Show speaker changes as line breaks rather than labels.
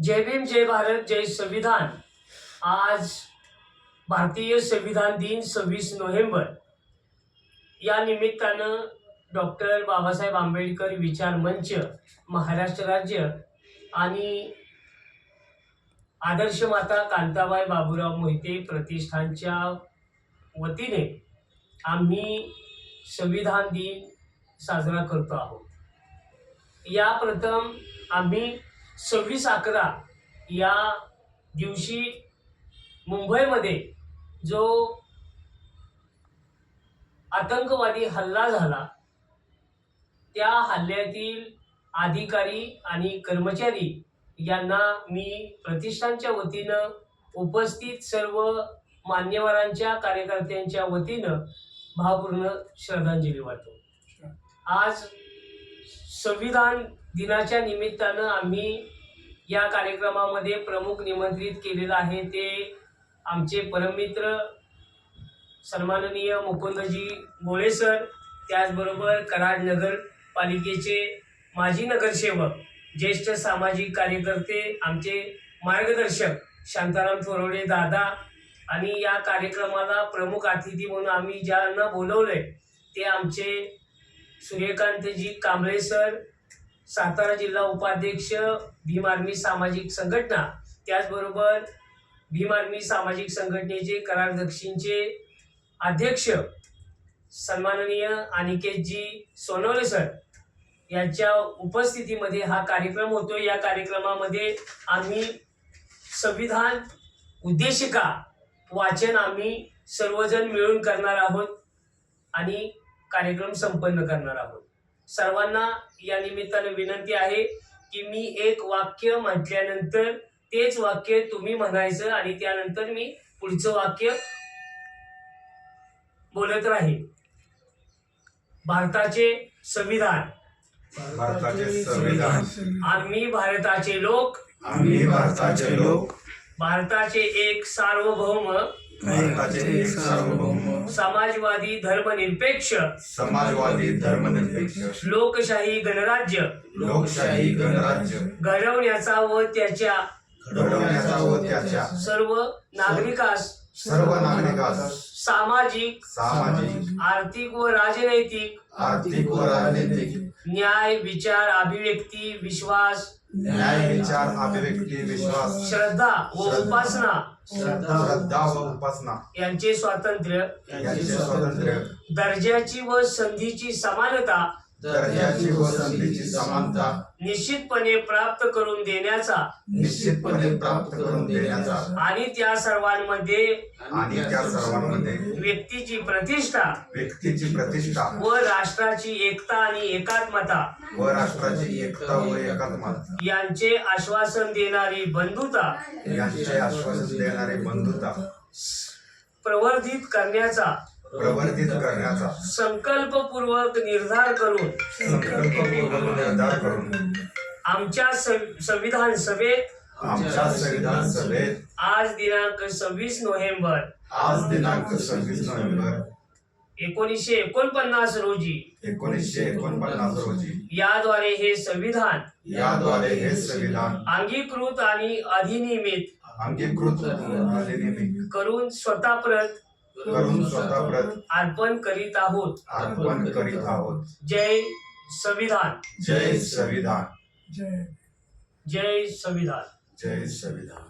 जय भीम, जय भारत, जय संविधान। आज भारतीय संविधान दिन 26 नोव्हेंबर या निमित्तानं डॉक्टर बाबासाहेब आंबेडकर विचार मंच, महाराष्ट्र राज्य आणि आदर्श माता कांताबाई बाबूराव मोहिते प्रतिष्ठानच्या वतीने आम्ही संविधान दिन साजरा करतो आहोत। या प्रथम आम्ही 26/11 या दिवशी मुंबईमध्ये जो आतंकवादी हल्ला झाला, त्या हल्ल्यातील अधिकारी आणि कर्मचारी यांना मी प्रतिष्ठानच्या वतीनं उपस्थित सर्व मान्यवरांच्या कार्यकर्त्यांच्या वतीनं भावपूर्ण श्रद्धांजली वाहतो। आज संविधान दिनाच्या निमित्तानं आम्ही या कार्यक्रमामध्ये प्रमुख निमंत्रित केलेलं आहे ते आमचे परममित्र सन्माननीय मुकुंदजी गोळे सर, त्याचबरोबर कराड नगरपालिकेचे माजी नगरसेवक, ज्येष्ठ सामाजिक कार्यकर्ते, आमचे मार्गदर्शक शांताराम थोरवडे दादा, आणि या कार्यक्रमाला प्रमुख अतिथी म्हणून आम्ही ज्यांना बोलवलंय ते आमचे सूर्यकांतजी कांबळे सर, सातारा जिल्हा उपाध्यक्ष भीम आर्मी सामाजिक संघटना, त्याचबरोबर भीम आर्मी सामाजिक संघटनेचे कराड दक्षिणचे अध्यक्ष सन्माननीय अनिकेतजी सोनवणे सर यांच्या उपस्थितीमध्ये हा कार्यक्रम होतो। या कार्यक्रमामध्ये आम्ही संविधान उद्देशिका वाचन आम्ही सर्वजण मिळून करणार आहोत आणि कार्यक्रम संपन्न करणार आहोत। सर्वांना या निमित्ताने विनंती आहे की मी एक वाक्य म्हटल्यानंतर तेच वाक्य तुम्ही म्हणायचं आणि त्यानंतर मी पुढचं वाक्य बोलत राहील। भारताचे संविधान,
भारताचे संविधान,
आम्ही भारताचे लोक,
आम्ही भारताचे लोक,
भारताचे एक सार्वभौम,
भारताचे एक सार्वभौम,
समाजवादी धर्मनिरपेक्ष,
समाजवादी धर्मनिरपेक्ष,
लोकशाही गणराज्य
लोकशाही गणराज्य
घडवण्याचा व त्याच्या
घडवण्याचा व त्याच्या
सर्व नागरिकास
सर्व नागरिकास
सामाजिक,
सामाजिक,
आर्थिक व राजनैतिक
आर्थिक व राजनैतिक
न्याय, विचार, अभिव्यक्ती, विश्वास,
न्याय, विचार, अभिव्यक्ती, विश्वास,
श्रद्धा व उपासना
श्रद्धा व उपासना
यांचे स्वातंत्र्य,
यांचे स्वातंत्र्य,
दर्जाची व संधीची समानता
दर्जाची व संधीची समानता
निश्चितपणे प्राप्त करून देण्याचा
निश्चितपणे प्राप्त करून देण्याचा
आणि त्या सर्वांमध्ये व्यक्तीची प्रतिष्ठा
व्यक्तीची प्रतिष्ठा
व राष्ट्राची एकता आणि एकात्मता
व राष्ट्राची एकता व एकात्मता
यांचे आश्वासन देणारी बंधुता
यांचे आश्वासन देणारे बंधुता
प्रवर्धित करण्याचा संकल्पपूर्वक निर्धार करून आमच्या संविधान सभेत आज दिनांक 26 नोव्हेंबर 1949 रोजी याद्वारे हे संविधान अंगीकृत आणि अधिनियमित करून स्वतःप्रत अर्पण करीत आहोत। जय संविधान,
जय संविधान,
जय संविधान,
जय संविधान।